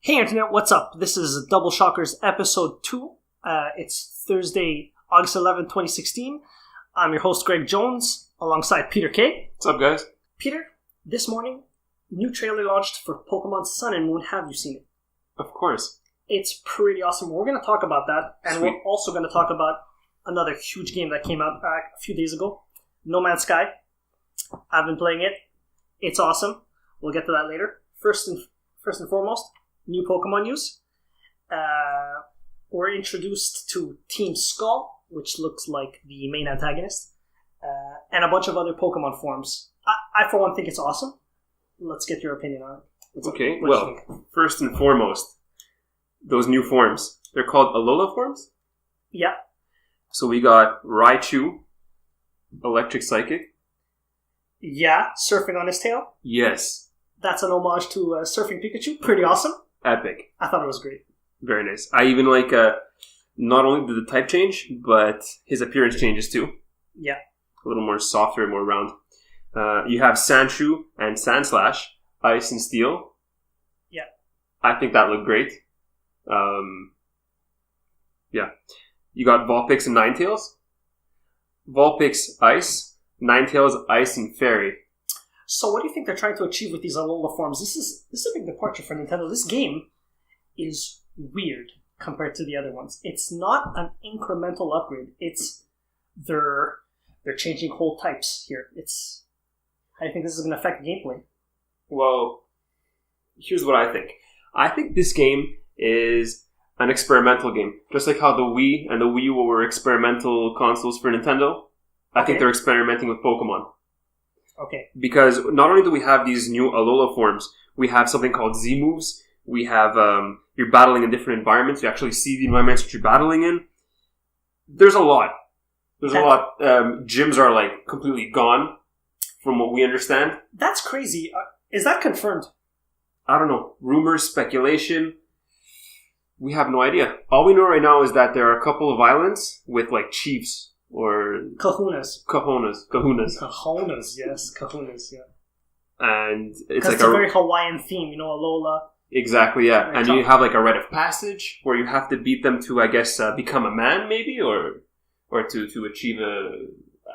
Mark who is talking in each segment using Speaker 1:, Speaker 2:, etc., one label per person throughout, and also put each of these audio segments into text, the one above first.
Speaker 1: Hey Internet, what's up? This is Double Shockers Episode 2. It's Thursday, August 11th, 2016. I'm your host, Greg Jones, alongside Peter K.
Speaker 2: What's up, guys?
Speaker 1: Peter, this morning, new trailer launched for Pokemon Sun and Moon. Have you seen it?
Speaker 2: Of course.
Speaker 1: It's pretty awesome. We're going to talk about that, and
Speaker 2: Sweet.
Speaker 1: we're also going to talk about another huge game that came out a few days ago, No Man's Sky. I've been playing it. It's awesome. We'll get to that later. First and foremost, new Pokemon news. We're introduced to Team Skull, which looks like the main antagonist, and a bunch of other Pokemon forms. I for one, think it's awesome. Let's get your opinion on it.
Speaker 2: Okay, well, first and foremost, those new forms. They're called Alola forms?
Speaker 1: Yeah.
Speaker 2: So we got Raichu, Electric Psychic.
Speaker 1: Yeah, surfing on his tail.
Speaker 2: Yes.
Speaker 1: That's an homage to Surfing Pikachu. Pretty awesome.
Speaker 2: Epic.
Speaker 1: I thought it was great.
Speaker 2: Very nice. I even like, not only did the type change, but his appearance changes too.
Speaker 1: Yeah.
Speaker 2: A little more softer and more round. You have Sandshrew and Sandslash, Ice and Steel.
Speaker 1: Yeah.
Speaker 2: I think that looked great. Yeah. You got Vulpix and Ninetales. Vulpix, Ice. Ninetales, Ice and Fairy.
Speaker 1: So what do you think they're trying to achieve with these Alola forms? This is a big departure for Nintendo. This game is weird compared to the other ones. It's not an incremental upgrade. It's they're changing whole types here. How do you think this is going to affect the gameplay?
Speaker 2: Well, here's what I think. I think this game is an experimental game. Just like how the Wii and the Wii U were experimental consoles for Nintendo. I think they're experimenting with Pokemon.
Speaker 1: Okay.
Speaker 2: Because not only do we have these new Alola forms, we have something called Z-moves. We have, you're battling in different environments. You actually see the environments that you're battling in. There's a lot. Gyms are like completely gone from what we understand.
Speaker 1: That's crazy. Is that confirmed?
Speaker 2: I don't know. Rumors, speculation. We have no idea. All we know right now is that there are a couple of islands with like chiefs or
Speaker 1: Kahunas, yes, kahunas, yeah.
Speaker 2: And it's
Speaker 1: like a very Hawaiian theme, Alola.
Speaker 2: Exactly, yeah. And you have like a rite of passage where you have to beat them to, I guess, become a man, maybe, or to achieve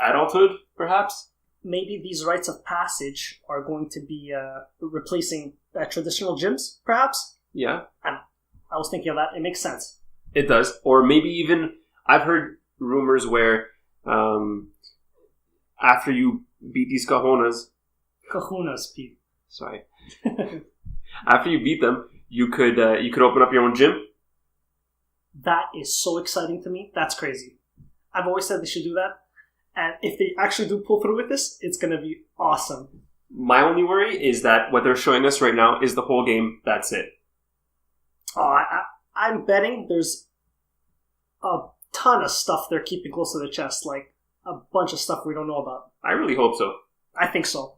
Speaker 2: adulthood, perhaps.
Speaker 1: Maybe these rites of passage are going to be replacing traditional gyms, perhaps.
Speaker 2: Yeah,
Speaker 1: I was thinking of that. It makes sense.
Speaker 2: It does, or maybe even I've heard rumors where after you beat these kahunas, Pete. Sorry. After you beat them, you could open up your own gym.
Speaker 1: That is so exciting to me. That's crazy. I've always said they should do that. And if they actually do pull through with this, it's going to be awesome.
Speaker 2: My only worry is that what they're showing us right now is the whole game. That's it.
Speaker 1: Oh, I'm betting there's a ton of stuff they're keeping close to their chest. Like a bunch of stuff we don't know about.
Speaker 2: I really hope so.
Speaker 1: I think so.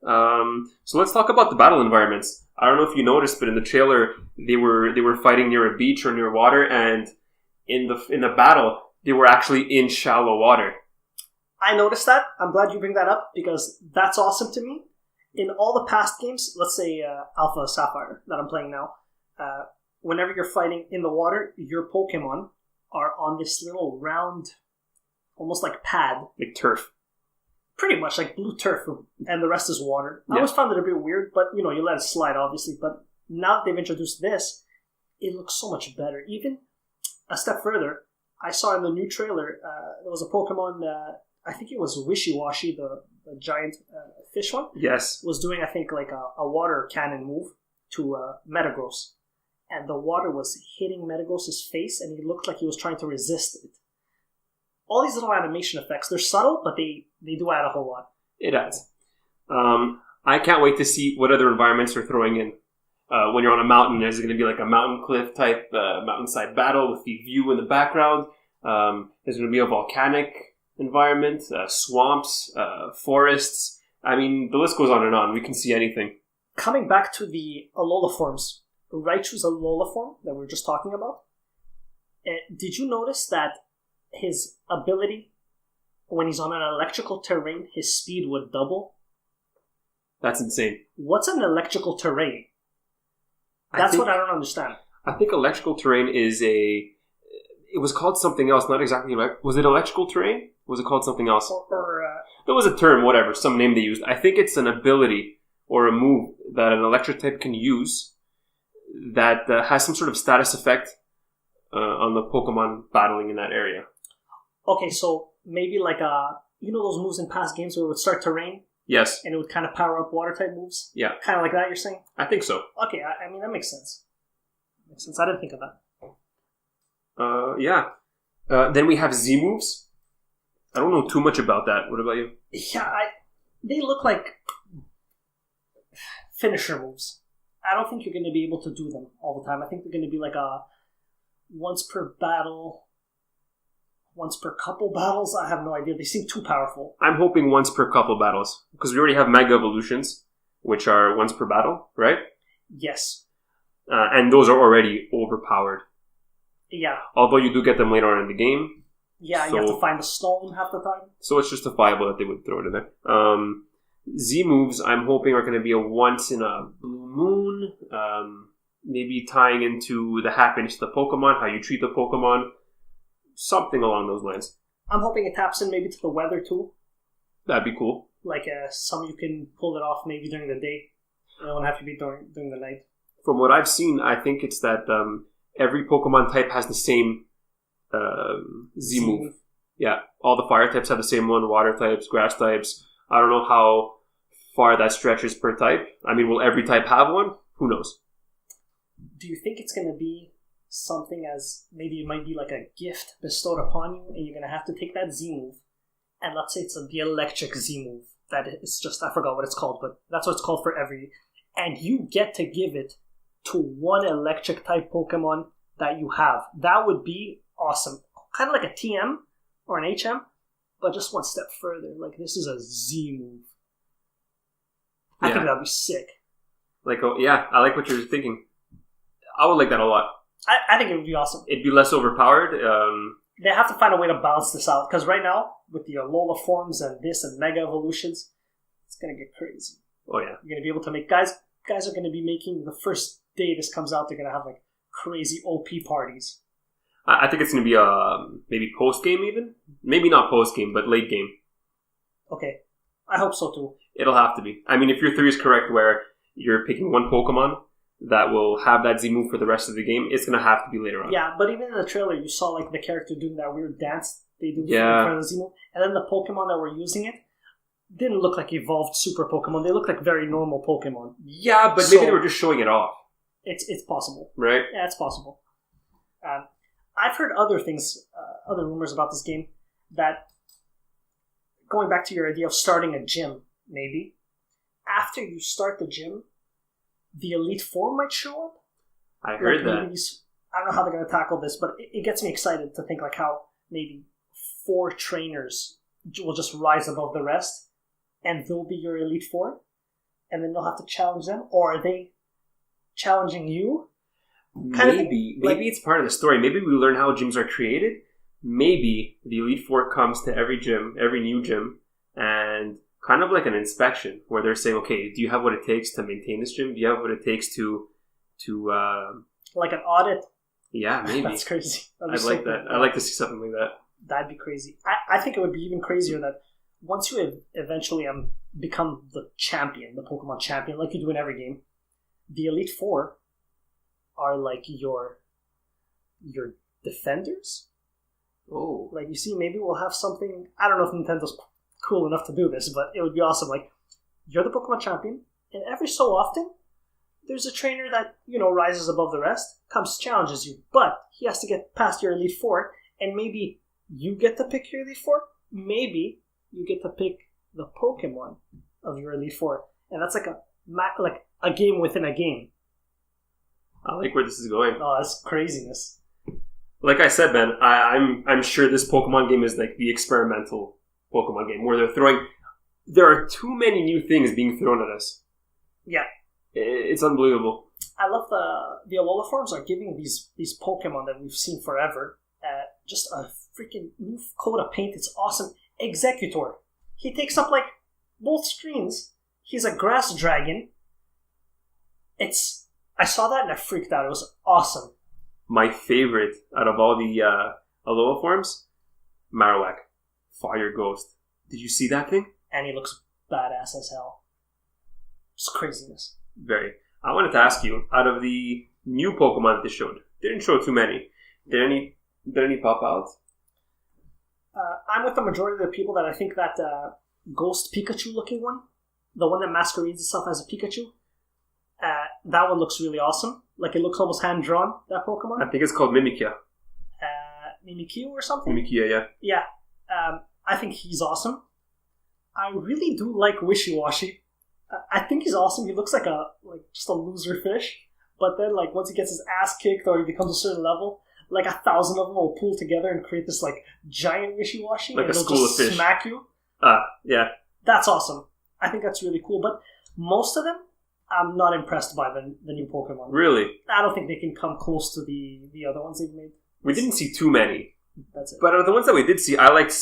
Speaker 2: So let's talk about the battle environments. I don't know if you noticed, but in the trailer, they were fighting near a beach or near water, and in the battle, they were actually in shallow water.
Speaker 1: I noticed that. I'm glad you bring that up because that's awesome to me. In all the past games, let's say Alpha Sapphire that I'm playing now, whenever you're fighting in the water, your Pokemon are on this little round, almost like pad,
Speaker 2: like turf.
Speaker 1: Pretty much like blue turf, and the rest is water.
Speaker 2: Yeah.
Speaker 1: I always found it a bit weird, but you let it slide, obviously. But now that they've introduced this, it looks so much better. Even a step further, I saw in the new trailer, there was a Pokemon, I think it was Wishy-Washy, the giant fish one.
Speaker 2: Yes.
Speaker 1: Was doing, I think, like a water cannon move to Metagross. And the water was hitting Metagross' face, and he looked like he was trying to resist it. All these little animation effects, they're subtle, but they do add a whole lot.
Speaker 2: It adds. I can't wait to see what other environments they're throwing in. When you're on a mountain, there's going to be like a mountain cliff type mountainside battle with the view in the background. There's going to be a volcanic environment, swamps, forests. I mean, the list goes on and on. We can see anything.
Speaker 1: Coming back to the Alola forms, Raichu's Alola form that we were just talking about, did you notice that his ability, when he's on an electrical terrain, his speed would double?
Speaker 2: That's insane.
Speaker 1: What's an electrical terrain? That's what I don't understand.
Speaker 2: I think electrical terrain is it was called something else, not exactly, was it electrical terrain? Was it called something else? There was a term, whatever, some name they used. I think it's an ability or a move that an electric type can use that has some sort of status effect on the Pokemon battling in that area.
Speaker 1: Okay, so maybe like those moves in past games where it would start to rain?
Speaker 2: Yes.
Speaker 1: And it would kind of power up water type moves?
Speaker 2: Yeah.
Speaker 1: Kind of like that, you're saying?
Speaker 2: I think so.
Speaker 1: Okay, I mean, that makes sense. I didn't think of that.
Speaker 2: Yeah. Then we have Z moves. I don't know too much about that. What about you?
Speaker 1: Yeah, they look like finisher moves. I don't think you're going to be able to do them all the time. I think they're going to be like a once per battle, once per couple battles. I have no idea. They seem too powerful.
Speaker 2: I'm hoping once per couple battles, because we already have Mega Evolutions, which are once per battle, right?
Speaker 1: Yes.
Speaker 2: And those are already overpowered.
Speaker 1: Yeah.
Speaker 2: Although you do get them later on in the game.
Speaker 1: Yeah, you have to find the stone half the time.
Speaker 2: So it's justifiable that they would throw it in there. Z moves, I'm hoping, are going to be a once in a blue moon. Maybe tying into the happiness of the Pokemon, how you treat the Pokemon. Something along those lines.
Speaker 1: I'm hoping it taps in maybe to the weather too.
Speaker 2: That'd be cool.
Speaker 1: Like some you can pull it off maybe during the day. It don't have to be during the night.
Speaker 2: From what I've seen, I think it's that every Pokemon type has the same Z move. Yeah, all the fire types have the same one, water types, grass types. I don't know how far that stretches per type. I mean, will every type have one? Who knows?
Speaker 1: Do you think it's going to be something as maybe it might be like a gift bestowed upon you and you're going to have to take that Z move and let's say it's the electric Z move that is just, I forgot what it's called, but that's what it's called for every, and you get to give it to one electric type Pokemon that you have. That would be awesome. Kind of like a TM or an HM, but just one step further. Like, this is a Z move. I think that would be sick.
Speaker 2: Like, yeah, I like what you're thinking. I would like that a lot.
Speaker 1: I think it would be awesome.
Speaker 2: It'd be less overpowered.
Speaker 1: They have to find a way to balance this out, because right now, with the Alola forms and this and Mega Evolutions, it's going to get crazy.
Speaker 2: Oh, yeah.
Speaker 1: You're going to be able to make... Guys are going to be making, the first day this comes out, they're going to have, like, crazy OP parties.
Speaker 2: I think it's going to be maybe post-game even. Maybe not post-game, but late game.
Speaker 1: Okay. I hope so, too.
Speaker 2: It'll have to be. I mean, if your theory is correct where you're picking one Pokemon that will have that Z move for the rest of the game, it's going to have to be later on.
Speaker 1: Yeah, but even in the trailer, you saw like the character doing that weird dance they do in front of the Z move, and then the Pokemon that were using it didn't look like evolved super Pokemon. They looked like very normal Pokemon.
Speaker 2: Yeah, but maybe they were just showing it off.
Speaker 1: It's possible.
Speaker 2: Right?
Speaker 1: Yeah, it's possible. I've heard other things, other rumors about this game, that going back to your idea of starting a gym, maybe, after you start the gym, the Elite Four might show up.
Speaker 2: I heard that.
Speaker 1: I don't know how they're going to tackle this, but it gets me excited to think like how maybe 4 trainers will just rise above the rest, and they'll be your Elite Four, and then they'll have to challenge them, or are they challenging you?
Speaker 2: Maybe it's part of the story. Maybe we learn how gyms are created. Maybe the Elite Four comes to every gym, every new gym, and kind of like an inspection where they're saying, okay, do you have what it takes to maintain this gym? Do you have what it takes to
Speaker 1: like an audit?
Speaker 2: Yeah, maybe.
Speaker 1: That's crazy.
Speaker 2: I'd like that. I'd like to see something like that.
Speaker 1: That'd be crazy. I think it would be even crazier that once you eventually become the champion, the Pokemon champion, like you do in every game, the Elite Four are like your defenders.
Speaker 2: Oh.
Speaker 1: Like, you see, maybe we'll have something... I don't know if Nintendo's cool enough to do this, but it would be awesome. Like, you're the Pokemon champion, and every so often, there's a trainer that, rises above the rest, challenges you, but he has to get past your Elite Four, and maybe you get to pick your Elite Four, maybe you get to pick the Pokemon of your Elite Four, and that's like a game within a game.
Speaker 2: I like where this is going.
Speaker 1: Oh, that's craziness.
Speaker 2: Like I said, man, I'm sure this Pokemon game is like the experimental Pokemon game where there are too many new things being thrown at us.
Speaker 1: Yeah.
Speaker 2: It's unbelievable.
Speaker 1: I love the Alola forms are giving these Pokemon that we've seen forever just a freaking new coat of paint. It's awesome. Executor. He takes up like both screens. He's a grass dragon. It's I saw that and I freaked out. It was awesome.
Speaker 2: My favorite out of all the Alola forms, Marowak, Fire Ghost. Did you see that thing?
Speaker 1: And he looks badass as hell. It's craziness.
Speaker 2: Very. I wanted to ask you, out of the new Pokemon that they showed, they didn't show too many. Did any pop out?
Speaker 1: I'm with the majority of the people that I think that Ghost Pikachu looking one, the one that masquerades itself as a Pikachu, that one looks really awesome. Like, it looks almost hand-drawn, that Pokemon.
Speaker 2: I think it's called Mimikyu.
Speaker 1: Mimikyu or something?
Speaker 2: Mimikyu, yeah.
Speaker 1: Yeah. I think he's awesome. I really do like Wishy-Washy. I think he's awesome. He looks like just a loser fish. But then, like, once he gets his ass kicked or he becomes a certain level, like 1,000 of them will pull together and create this, like, giant Wishy-Washy.
Speaker 2: Like
Speaker 1: and
Speaker 2: a school of fish.
Speaker 1: Smack you.
Speaker 2: Yeah.
Speaker 1: That's awesome. I think that's really cool. But most of them, I'm not impressed by the new Pokemon.
Speaker 2: Really?
Speaker 1: I don't think they can come close to the other ones they've made.
Speaker 2: We didn't see too many.
Speaker 1: That's it.
Speaker 2: But of the ones that we did see, I liked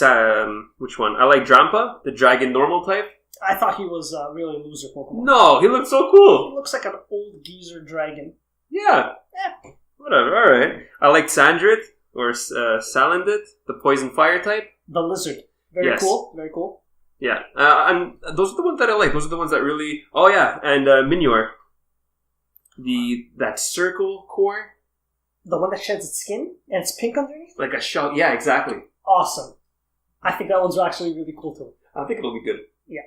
Speaker 2: which one? I like Drampa, the dragon normal type.
Speaker 1: I thought he was a really loser Pokemon.
Speaker 2: No, he looked so
Speaker 1: He
Speaker 2: cool.
Speaker 1: looks like an old geezer dragon.
Speaker 2: Yeah. Whatever, alright. I liked Sandrit, or Salandit, the poison fire type.
Speaker 1: The lizard. Very cool. Very cool.
Speaker 2: Yeah. And those are the ones that I like. Those are the ones that really... Oh, yeah. And Minior. That circle core.
Speaker 1: The one that sheds its skin and it's pink underneath?
Speaker 2: Like a shell. Yeah, exactly.
Speaker 1: Awesome. I think that one's actually really cool too.
Speaker 2: I think it'll be good.
Speaker 1: Yeah.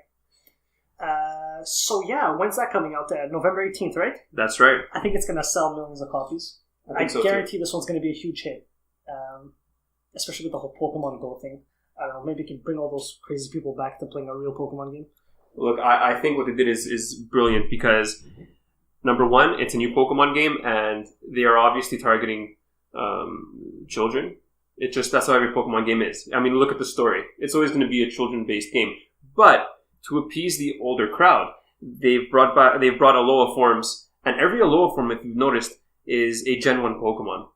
Speaker 1: So yeah, when's that coming out? November 18th, right?
Speaker 2: That's right.
Speaker 1: I think it's going to sell millions of copies. I guarantee this one's going to be a huge hit. Especially with the whole Pokemon Go thing. I don't know, maybe it can bring all those crazy people back to playing a real Pokemon game.
Speaker 2: Look, I think what they did is brilliant because, number one, it's a new Pokemon game and they are obviously targeting children. That's how every Pokemon game is. I mean, look at the story. It's always going to be a children-based game. But to appease the older crowd, they've brought Alola forms, and every Alola form, if you've noticed, is a Gen 1 Pokemon.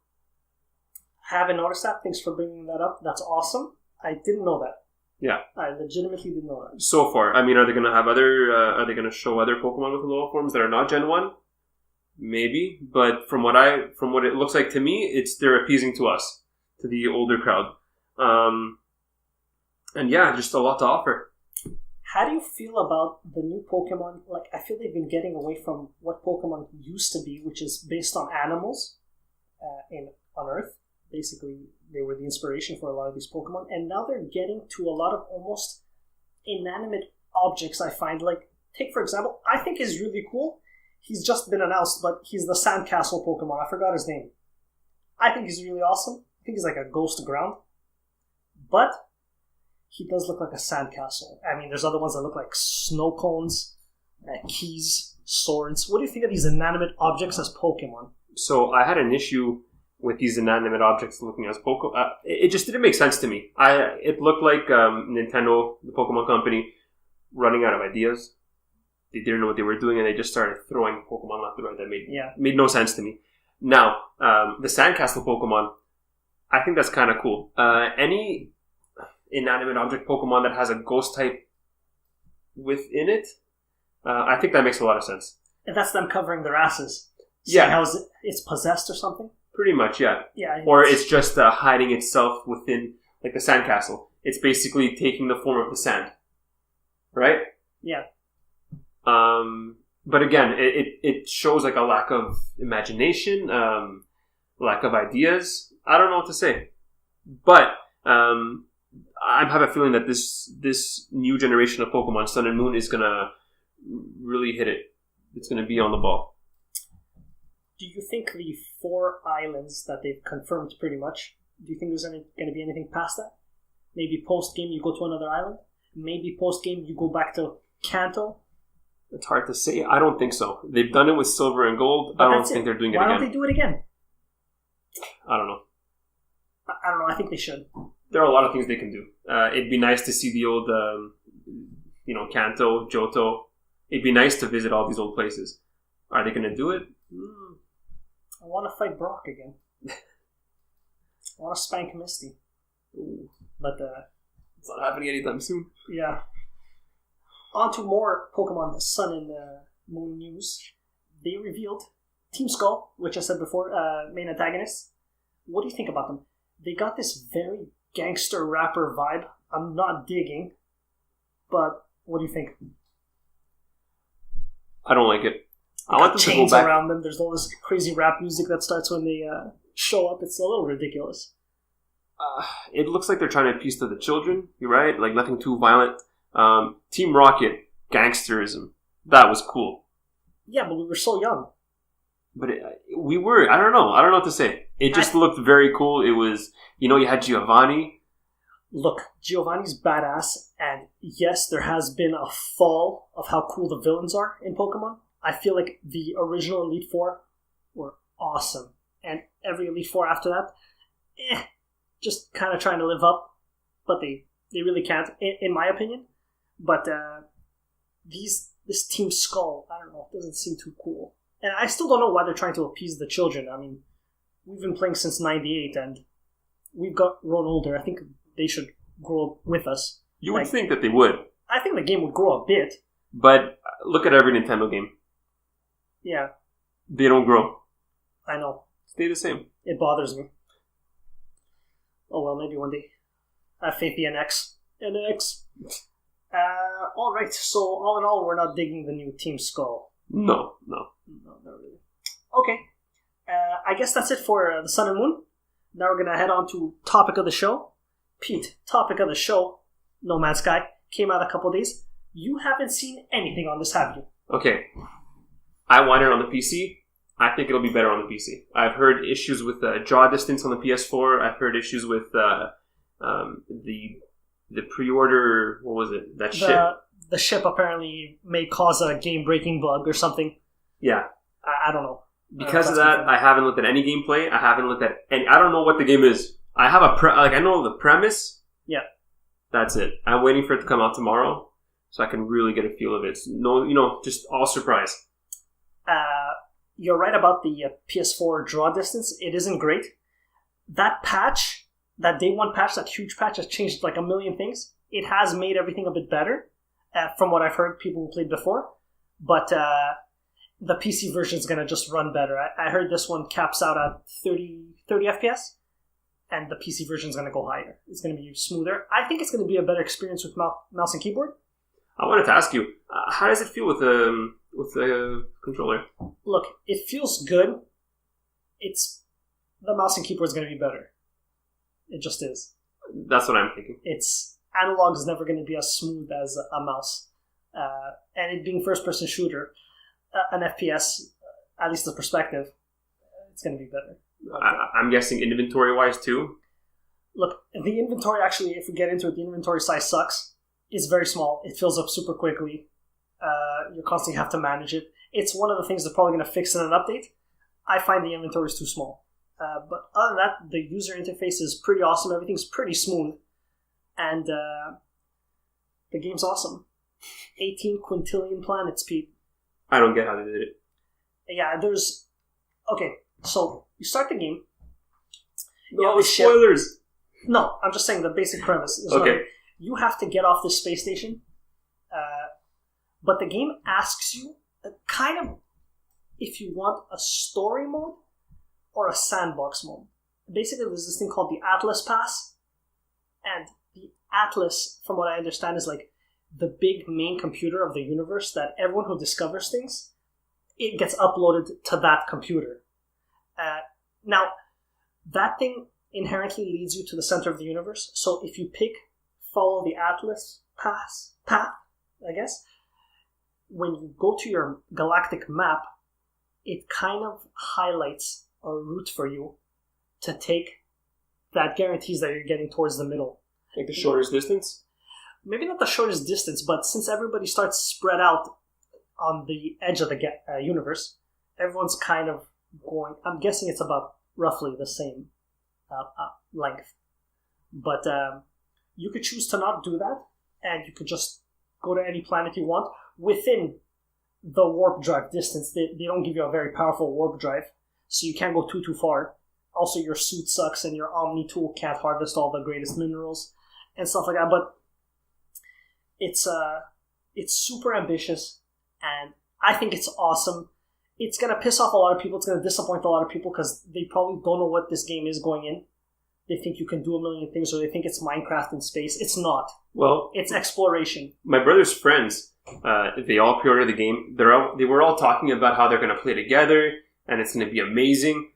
Speaker 1: I haven't noticed that. Thanks for bringing that up. That's awesome. I didn't know that.
Speaker 2: Yeah.
Speaker 1: I legitimately didn't know that.
Speaker 2: So far. I mean, are they going to have are they going to show other Pokemon with Alola forms that are not Gen 1? Maybe. But from what it looks like to me, they're appeasing to us, to the older crowd. And yeah, just a lot to offer.
Speaker 1: How do you feel about the new Pokemon? Like, I feel they've been getting away from what Pokemon used to be, which is based on animals on Earth. Basically, they were the inspiration for a lot of these Pokemon. And now they're getting to a lot of almost inanimate objects, I find. Like, take, for example, I think is really cool. He's just been announced, but he's the Sandcastle Pokemon. I forgot his name. I think he's really awesome. I think he's like a ghost ground. But he does look like a sandcastle. I mean, there's other ones that look like snow cones, keys, swords. What do you think of these inanimate objects as Pokemon?
Speaker 2: So I had an issue with these inanimate objects looking as Pokemon. It just didn't make sense to me. It looked like Nintendo, the Pokemon company, running out of ideas. They didn't know what they were doing, and they just started throwing Pokemon left and right. That made no sense to me. Now, the Sandcastle Pokemon, I think that's kind of cool. Any inanimate object Pokemon that has a ghost type within it, I think that makes a lot of sense.
Speaker 1: And that's them covering their asses.
Speaker 2: Yeah.
Speaker 1: How it's possessed or something?
Speaker 2: Pretty much, yeah.
Speaker 1: Yeah.
Speaker 2: Or it's just hiding itself within, like the sandcastle. It's basically taking the form of the sand. Right?
Speaker 1: Yeah.
Speaker 2: But again, it shows like a lack of imagination, lack of ideas. I don't know what to say. But I have a feeling that this new generation of Pokemon, Sun and Moon, is going to really hit it. It's going to be on the ball.
Speaker 1: Do you think the 4 islands that they've confirmed pretty much, do you think there's going to be anything past that? Maybe post-game you go to another island? Maybe post-game you go back to Kanto?
Speaker 2: It's hard to say. I don't think so. They've done it with Silver and Gold. I don't think they're doing it again.
Speaker 1: Why don't they do it again?
Speaker 2: I don't know.
Speaker 1: I don't know. I think they should.
Speaker 2: There are a lot of things they can do. It'd be nice to see the old, Kanto, Johto. It'd be nice to visit all these old places. Are they going to do it?
Speaker 1: I want to fight Brock again. I want to spank Misty.
Speaker 2: Ooh.
Speaker 1: But
Speaker 2: it's not happening anytime soon.
Speaker 1: Yeah. On to more Pokemon Sun and Moon news. They revealed Team Skull, which I said before, main antagonists. What do you think about them? They got this very gangster rapper vibe. I'm not digging, but what do you think?
Speaker 2: I don't like it.
Speaker 1: They
Speaker 2: I want
Speaker 1: got
Speaker 2: them to go
Speaker 1: chains
Speaker 2: back.
Speaker 1: around them. There's all this crazy rap music that starts when they show up. It's a little ridiculous.
Speaker 2: It looks like they're trying to appease to the children. You're right. Like nothing too violent. Team Rocket, gangsterism. That was cool.
Speaker 1: Yeah, but we were so young.
Speaker 2: But we were. I don't know. I don't know what to say. It just looked very cool. It was. You had Giovanni.
Speaker 1: Look, Giovanni's badass, and yes, there has been a fall of how cool the villains are in Pokemon. I feel like the original Elite Four were awesome, and every Elite Four after that, just kind of trying to live up, but they really can't, in my opinion. But this Team Skull, I don't know, it doesn't seem too cool. And I still don't know why they're trying to appease the children. I mean, we've been playing since '98, and we've got grown older. I think they should grow up with us.
Speaker 2: You would think that they would.
Speaker 1: I think the game would grow a bit.
Speaker 2: But look at every Nintendo game.
Speaker 1: Yeah.
Speaker 2: They don't grow.
Speaker 1: I know.
Speaker 2: Stay the same.
Speaker 1: It bothers me. Oh well, maybe one day. I have faith in NX. NX. Alright, so all in all, we're not digging the new Team Skull.
Speaker 2: No.
Speaker 1: No, not really. Okay. I guess that's it for the Sun and Moon. Now we're going to head on to topic of the show. Pete, topic of the show, No Man's Sky, came out a couple days. You haven't seen anything on this, have you? Okay.
Speaker 2: I want it on the PC. I think it'll be better on the PC. I've heard issues with draw distance on the PS4. I've heard issues with the pre-order. What was it? That ship.
Speaker 1: The ship apparently may cause a game-breaking bug or something.
Speaker 2: Yeah.
Speaker 1: I don't know.
Speaker 2: Because of that, I haven't looked at any gameplay. I haven't looked at any. I don't know what the game is. I have I know the premise.
Speaker 1: Yeah.
Speaker 2: That's it. I'm waiting for it to come out tomorrow, so I can really get a feel of it. No, just all surprise.
Speaker 1: You're right about the PS4 draw distance. It isn't great. That patch, that day one patch, that huge patch has changed like a million things. It has made everything a bit better, from what I've heard people who played before. But the PC version is going to just run better. I heard this one caps out at 30 FPS, and the PC version is going to go higher. It's going to be smoother. I think it's going to be a better experience with mouse and keyboard.
Speaker 2: I wanted to ask you, how does it feel with the controller?
Speaker 1: Look, it feels good. The mouse and keyboard is going to be better. It just is.
Speaker 2: That's what I'm thinking.
Speaker 1: Analog is never going to be as smooth as a mouse, and it being first-person shooter, an FPS, at least the perspective, it's going to be better.
Speaker 2: I'm guessing inventory-wise too.
Speaker 1: Look, the inventory actually, if we get into it, the inventory size sucks. It's very small. It fills up super quickly. You constantly have to manage it. It's one of the things they're probably going to fix in an update. I find the inventory is too small. But other than that, the user interface is pretty awesome. Everything's pretty smooth. And the game's awesome. 18 quintillion planets, Pete.
Speaker 2: I don't get how they did it.
Speaker 1: Yeah, Okay, so you start the game.
Speaker 2: No, spoilers!
Speaker 1: No, I'm just saying the basic premise.
Speaker 2: Okay.
Speaker 1: You have to get off this space station. But the game asks you kind of if you want a story mode or a sandbox mode. Basically, there's this thing called the Atlas Pass. And the Atlas, from what I understand, is like the big main computer of the universe that everyone who discovers things, it gets uploaded to that computer. Now, that thing inherently leads you to the center of the universe. So if you follow the Atlas path, I guess, when you go to your galactic map, it kind of highlights a route for you to take that guarantees that you're getting towards the middle.
Speaker 2: Like the shortest distance?
Speaker 1: Maybe not the shortest distance, but since everybody starts spread out on the edge of the universe, everyone's kind of going... I'm guessing it's about roughly the same length. But you could choose to not do that, and you could just go to any planet you want within the warp drive distance. They don't give you a very powerful warp drive, so you can't go too far. Also, your suit sucks, and your Omni tool can't harvest all the greatest minerals and stuff like that. But it's super ambitious, and I think it's awesome. it's going to piss off a lot of people. It's going to disappoint a lot of people because they probably don't know what this game is going in. They think you can do a million things, or they think it's Minecraft in space. It's not.
Speaker 2: Well,
Speaker 1: it's exploration.
Speaker 2: My brother's friends, they all pre-ordered the game. They were all talking about how they're going to play together, and it's going to be amazing.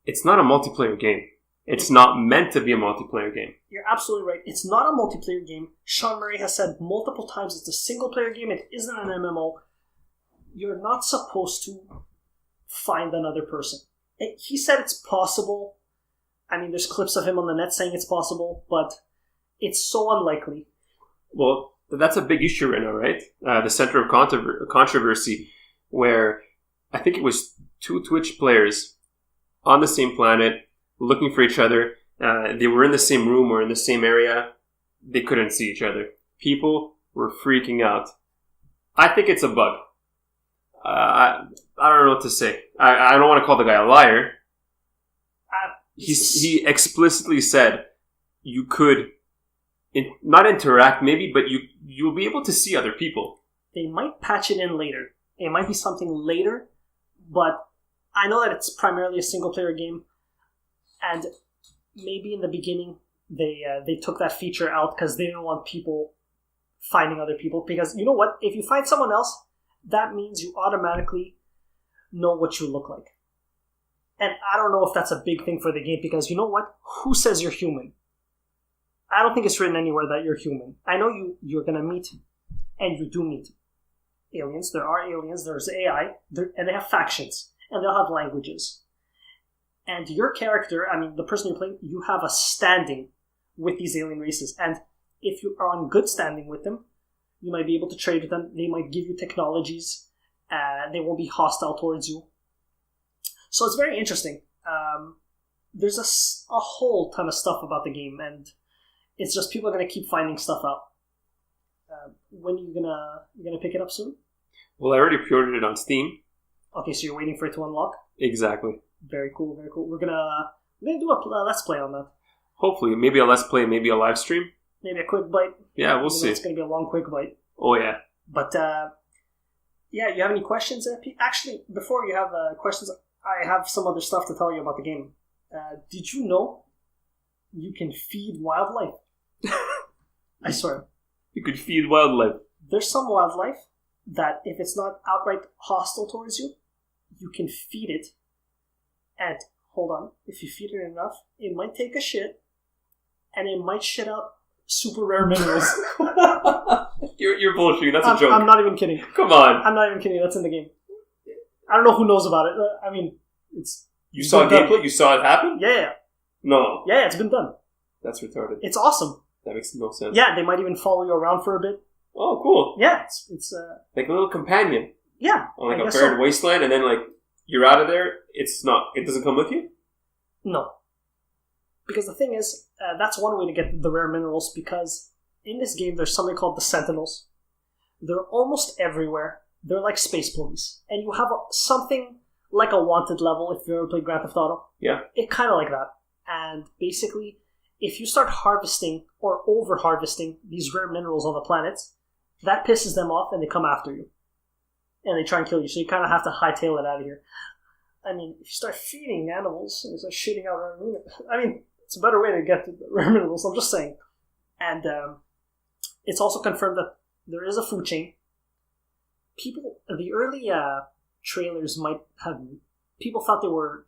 Speaker 2: It's not a multiplayer game. It's not meant to be a multiplayer game.
Speaker 1: You're absolutely right. It's not a multiplayer game. Sean Murray has said multiple times it's a single-player game. It isn't an MMO. You're not supposed to find another person. He said it's possible. I mean, there's clips of him on the net saying it's possible, but it's so unlikely.
Speaker 2: Well, that's a big issue right now, right? The center of controversy, where I think it was 2 Twitch players on the same planet, looking for each other. They were in the same room or in the same area. They couldn't see each other. People were freaking out. I think it's a bug. I don't know what to say. I don't want to call the guy a liar. He explicitly said you could not interact, maybe, but you'll be able to see other people.
Speaker 1: They might patch it in later. It might be something later, but I know that it's primarily a single-player game, and maybe in the beginning they took that feature out because they didn't want people finding other people. Because you know what? If you find someone else, that means you automatically know what you look like. And I don't know if that's a big thing for the game, because you know what? Who says you're human? I don't think it's written anywhere that you're human. I know you're going to meet, and you do meet aliens. There are aliens, there's AI, and they have factions, and they'll have languages. And your character, I mean, the person you're playing, you have a standing with these alien races. And if you are on good standing with them, you might be able to trade with them. They might give you technologies. They won't be hostile towards you. So it's very interesting. There's a whole ton of stuff about the game, and it's just people are going to keep finding stuff out. When are you gonna pick it up soon?
Speaker 2: Well, I already pre-ordered it on Steam.
Speaker 1: Okay, so you're waiting for it to unlock?
Speaker 2: Exactly.
Speaker 1: Very cool, very cool. We're gonna do a let's play on that.
Speaker 2: Hopefully, maybe a let's play, maybe a live stream.
Speaker 1: Maybe a quick bite.
Speaker 2: Yeah, we'll see.
Speaker 1: It's gonna be a long quick bite.
Speaker 2: Oh yeah.
Speaker 1: But yeah, you have any questions? Actually, before you have questions, I have some other stuff to tell you about the game. Did you know you can feed wildlife? I swear.
Speaker 2: You could feed wildlife.
Speaker 1: There's some wildlife that if it's not outright hostile towards you, you can feed it. And hold on, if you feed it enough, it might take a shit, and it might shit out super rare minerals.
Speaker 2: You're bullshitting. That's a joke.
Speaker 1: I'm not even kidding.
Speaker 2: Come on.
Speaker 1: I'm not even kidding. That's in the game. I don't know who knows about it. I mean, it's...
Speaker 2: You saw gameplay? You saw it happen?
Speaker 1: Yeah.
Speaker 2: No.
Speaker 1: Yeah, it's been done.
Speaker 2: That's retarded.
Speaker 1: It's awesome.
Speaker 2: That makes no sense.
Speaker 1: Yeah, they might even follow you around for a bit.
Speaker 2: Oh, cool.
Speaker 1: Yeah, it's
Speaker 2: like a little companion.
Speaker 1: Yeah.
Speaker 2: On like a barren wasteland, and then like you're out of there. It doesn't come with you?
Speaker 1: No. Because the thing is, that's one way to get the rare minerals, because in this game there's something called the Sentinels. They're almost everywhere. They're like space police. And you have something like a wanted level if you ever played Grand Theft Auto.
Speaker 2: Yeah.
Speaker 1: It kind of like that. And basically, if you start harvesting or over-harvesting these rare minerals on the planets, that pisses them off and they come after you. And they try and kill you. So you kind of have to hightail it out of here. I mean, if you start feeding animals and start shooting out rare minerals, I mean, it's a better way to get to the rare minerals, I'm just saying. And it's also confirmed that there is a food chain. The early trailers might have... People thought they were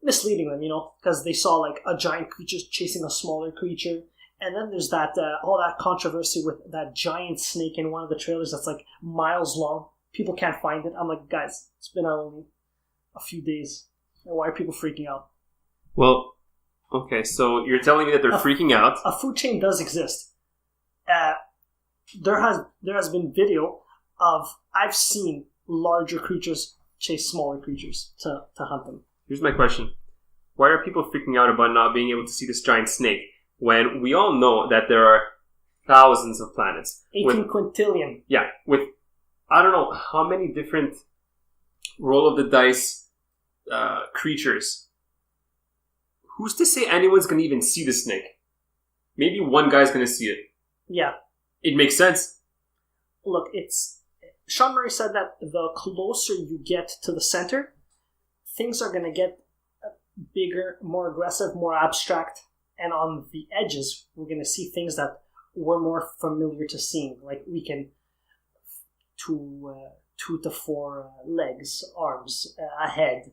Speaker 1: misleading them, because they saw like a giant creature chasing a smaller creature. And then there's that all that controversy with that giant snake in one of the trailers that's like miles long. People can't find it. I'm like, guys, it's been only a few days. Why are people freaking out?
Speaker 2: Well, okay, so you're telling me that they're freaking out.
Speaker 1: A food chain does exist. There has been video of, I've seen larger creatures chase smaller creatures to hunt them.
Speaker 2: Here's my question. Why are people freaking out about not being able to see this giant snake when we all know that there are thousands of planets?
Speaker 1: 18 quintillion.
Speaker 2: Yeah, with I don't know how many different roll of the dice creatures. Who's to say anyone's going to even see the snake? Maybe one guy's going to see it.
Speaker 1: Yeah.
Speaker 2: It makes sense.
Speaker 1: Look, Sean Murray said that the closer you get to the center, things are going to get bigger, more aggressive, more abstract. And on the edges, we're going to see things that we're more familiar to seeing. Like we can 2 to 4 legs, arms, a head.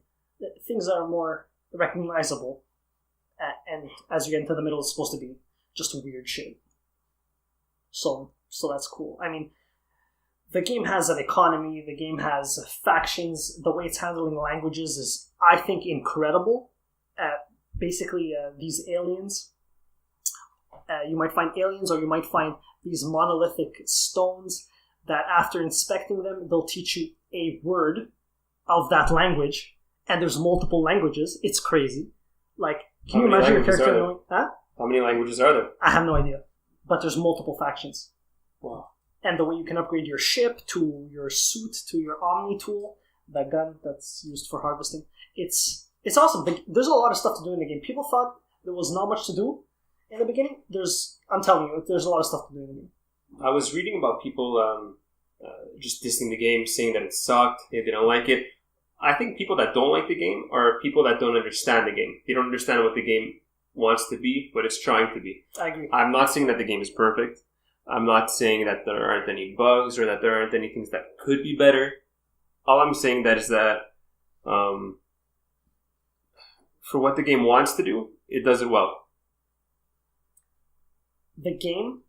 Speaker 1: Things that are more recognizable. And as you get into the middle, it's supposed to be just weird shit. So that's cool. I mean, the game has an economy. The game has factions. The way it's handling languages is, I think, incredible. Basically, these aliens. You might find aliens, or you might find these monolithic stones that, after inspecting them, they'll teach you a word of that language. And there's multiple languages. It's crazy. Like, can you imagine your character knowing that?
Speaker 2: How many languages are there?
Speaker 1: I have no idea. But there's multiple factions.
Speaker 2: Wow.
Speaker 1: And the way you can upgrade your ship, to your suit, to your Omni tool, the gun that's used for harvesting. It's awesome. There's a lot of stuff to do in the game. People thought there was not much to do in the beginning. I'm telling you, there's a lot of stuff to do in the game.
Speaker 2: I was reading about people just dissing the game, saying that it sucked, they didn't like it. I think people that don't like the game are people that don't understand the game. They don't understand what the game wants to be, what it's trying to be.
Speaker 1: I agree.
Speaker 2: I'm not saying that the game is perfect. I'm not saying that there aren't any bugs or that there aren't any things that could be better. All I'm saying that is that for what the game wants to do, it does it well.
Speaker 1: The game,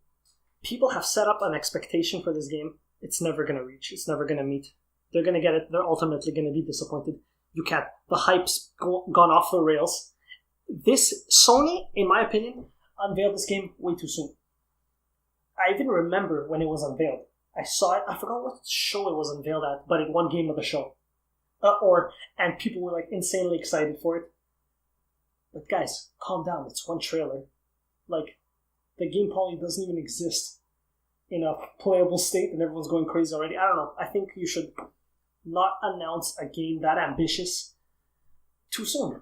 Speaker 1: people have set up an expectation for this game. It's never going to reach. It's never going to meet. They're going to get it. They're ultimately going to be disappointed. You can't. The hype's gone off the rails. Sony, in my opinion, unveiled this game way too soon. I even remember when it was unveiled. I saw it. I forgot what show it was unveiled at, but it won Game of the Show. And people were like insanely excited for it. But guys, calm down. It's one trailer. Like, the game probably doesn't even exist in a playable state, and everyone's going crazy already. I don't know. I think you should not announce a game that ambitious too soon.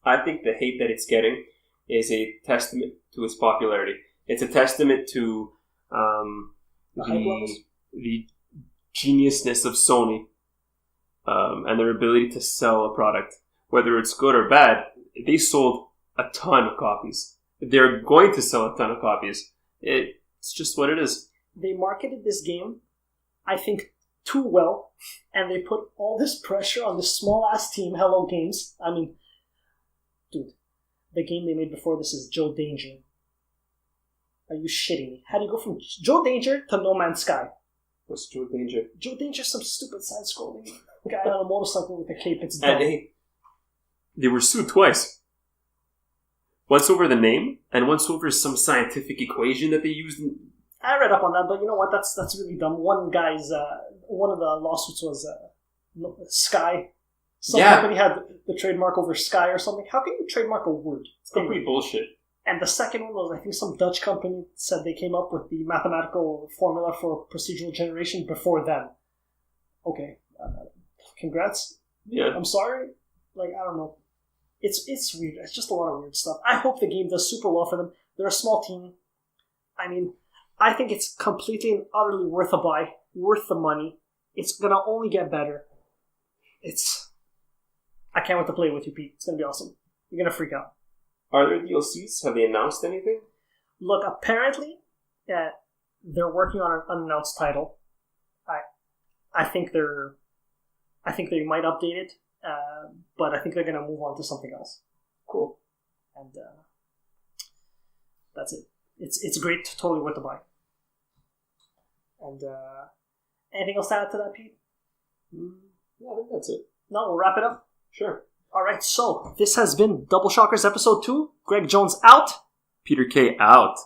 Speaker 2: I think the hate that it's getting is a testament to its popularity. It's a testament to the geniusness of Sony and their ability to sell a product. Whether it's good or bad, they sold a ton of copies. They're going to sell a ton of copies. It's just what it is.
Speaker 1: They marketed this game, I think, too well, and they put all this pressure on this small-ass team, Hello Games. I mean, dude, the game they made before this is Joe Danger. Are you shitting me? How do you go from Joe Danger to No Man's Sky?
Speaker 2: What's Joe Danger?
Speaker 1: Joe Danger's some stupid side-scrolling guy on a motorcycle with a cape. It's dumb.
Speaker 2: And they were sued twice. Once over the name, and once over some scientific equation that they used.
Speaker 1: I read up on that, but you know what? That's really dumb. One of the lawsuits was Sky. Some company had the trademark over Sky or something. How can you trademark a word?
Speaker 2: It's complete bullshit.
Speaker 1: And the second one was, I think, some Dutch company said they came up with the mathematical formula for procedural generation before them. Okay. Congrats.
Speaker 2: Yeah.
Speaker 1: I'm sorry. Like, I don't know. It's weird. It's just a lot of weird stuff. I hope the game does super well for them. They're a small team. I mean, I think it's completely and utterly worth a buy. Worth the money. It's going to only get better. I can't wait to play with you, Pete. It's going to be awesome. You're going to freak out.
Speaker 2: Are there DLCs? Have they announced anything?
Speaker 1: Look, apparently, they're working on an unannounced title. I think they might update it, but I think they're going to move on to something else.
Speaker 2: Cool.
Speaker 1: And that's it. It's great. Totally worth the buy. And anything else to add to that, Pete?
Speaker 2: Yeah, I think that's it.
Speaker 1: No, we'll wrap it up.
Speaker 2: Sure.
Speaker 1: Alright, so this has been Double Shockers Episode 2. Greg Jones out.
Speaker 2: Peter K out.